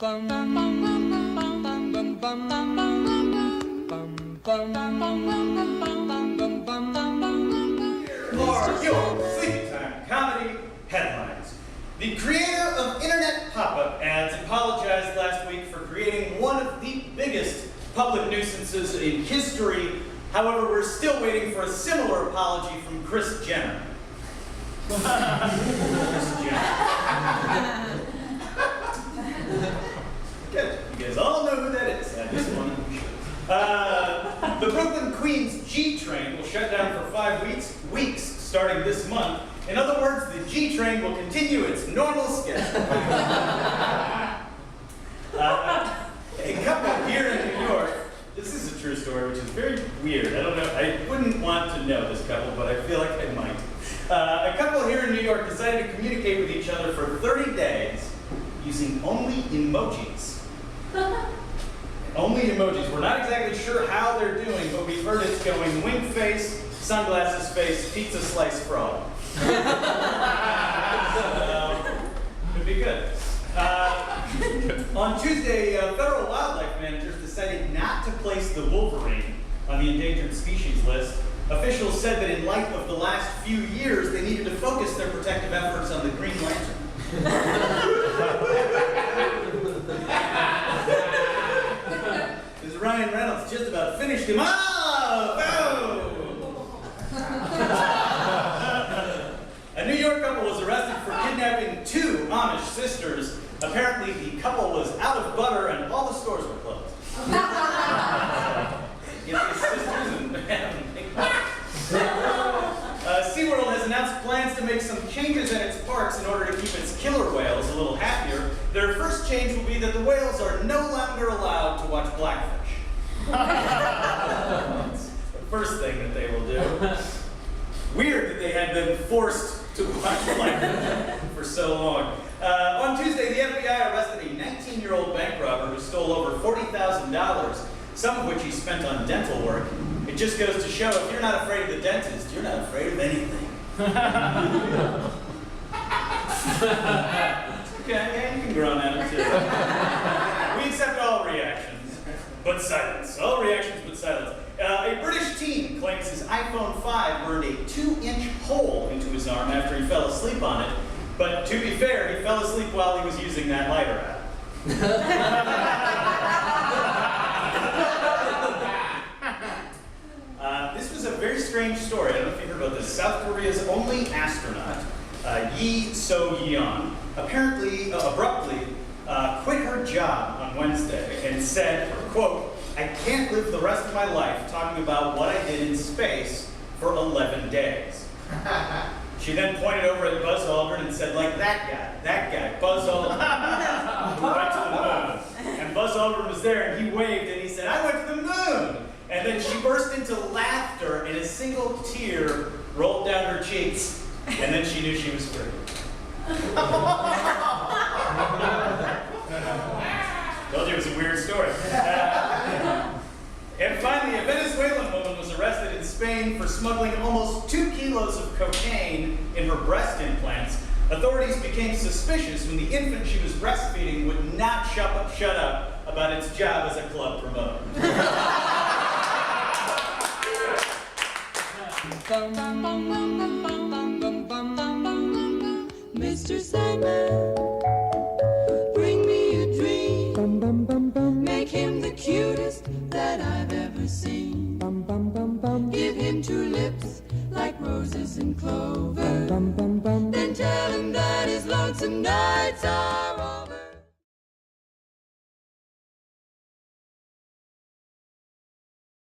Your Sleepytime comedy headlines. The creator of internet pop-up ads apologized last week for creating one of the biggest public nuisances in history. However, we're still waiting for a similar apology from Kris Jenner. Kris Jenner. Good. You guys all know who that is. I just wanted to be sure. The Brooklyn Queens G train will shut down for 5 weeks starting this month. In other words, the G train will continue its normal schedule. A couple here in New York, this is a true story, which is very weird. I don't know, I wouldn't want to know this couple, but I feel like I might. A couple here in New York decided to communicate with each other for 30 days using only emojis. Only emojis. We're not exactly sure how they're doing, but we've heard it's going wink face, sunglasses face, pizza slice frog. Could be good. On Tuesday, federal wildlife managers decided not to place the wolverine on the endangered species list. Officials said that in light of the last few years, they needed to focus their protective efforts on the Green Lantern. Because Ryan Reynolds just about finished him off! Oh! A New York couple was arrested for kidnapping 2 Amish sisters. Apparently, the couple was out of butter and all the stores were closed. Get these sisters and have them make money. SeaWorld has announced plans to make some changes in its parks in order to keep its killer whales a little happier. Their first change will be that the whales are no longer allowed to watch Blackfish. That's the first thing that they will do. Weird that they had been forced to watch Blackfish for so long. On Tuesday, the FBI arrested a 19-year-old bank robber who stole over $40,000, some of which he spent on dental work. It just goes to show, if you're not afraid of the dentist, you're not afraid of anything. Okay, yeah, you can groan at it too. We accept all reactions, but silence. All reactions, but silence. A British teen claims his iPhone 5 burned a 2-inch hole into his arm after he fell asleep on it. But to be fair, he fell asleep while he was using that lighter app. This was a very strange story. I don't know if you heard about this. South Korea's only astronaut, Yi So-yeon, apparently, abruptly, quit her job on Wednesday and said, quote, "I can't live the rest of my life talking about what I did in space for 11 days. She then pointed over at Buzz Aldrin and said, like that guy, Buzz Aldrin, who went to the moon. And Buzz Aldrin was there and he waved and he said, I went to the moon. And then she burst into laughter and a single tear rolled down her cheeks. And then she knew she was free. Told you it was a weird story. And finally, a Venezuelan woman was arrested in Spain for smuggling almost 2 kilos of cocaine in her breast implants. Authorities became suspicious when the infant she was breastfeeding would not shut up about its job as a club promoter. Mr. Sandman, bring me a dream. Make him the cutest that I've ever seen. Give him 2 lips like roses and clover. Then tell him that his lonesome nights are over.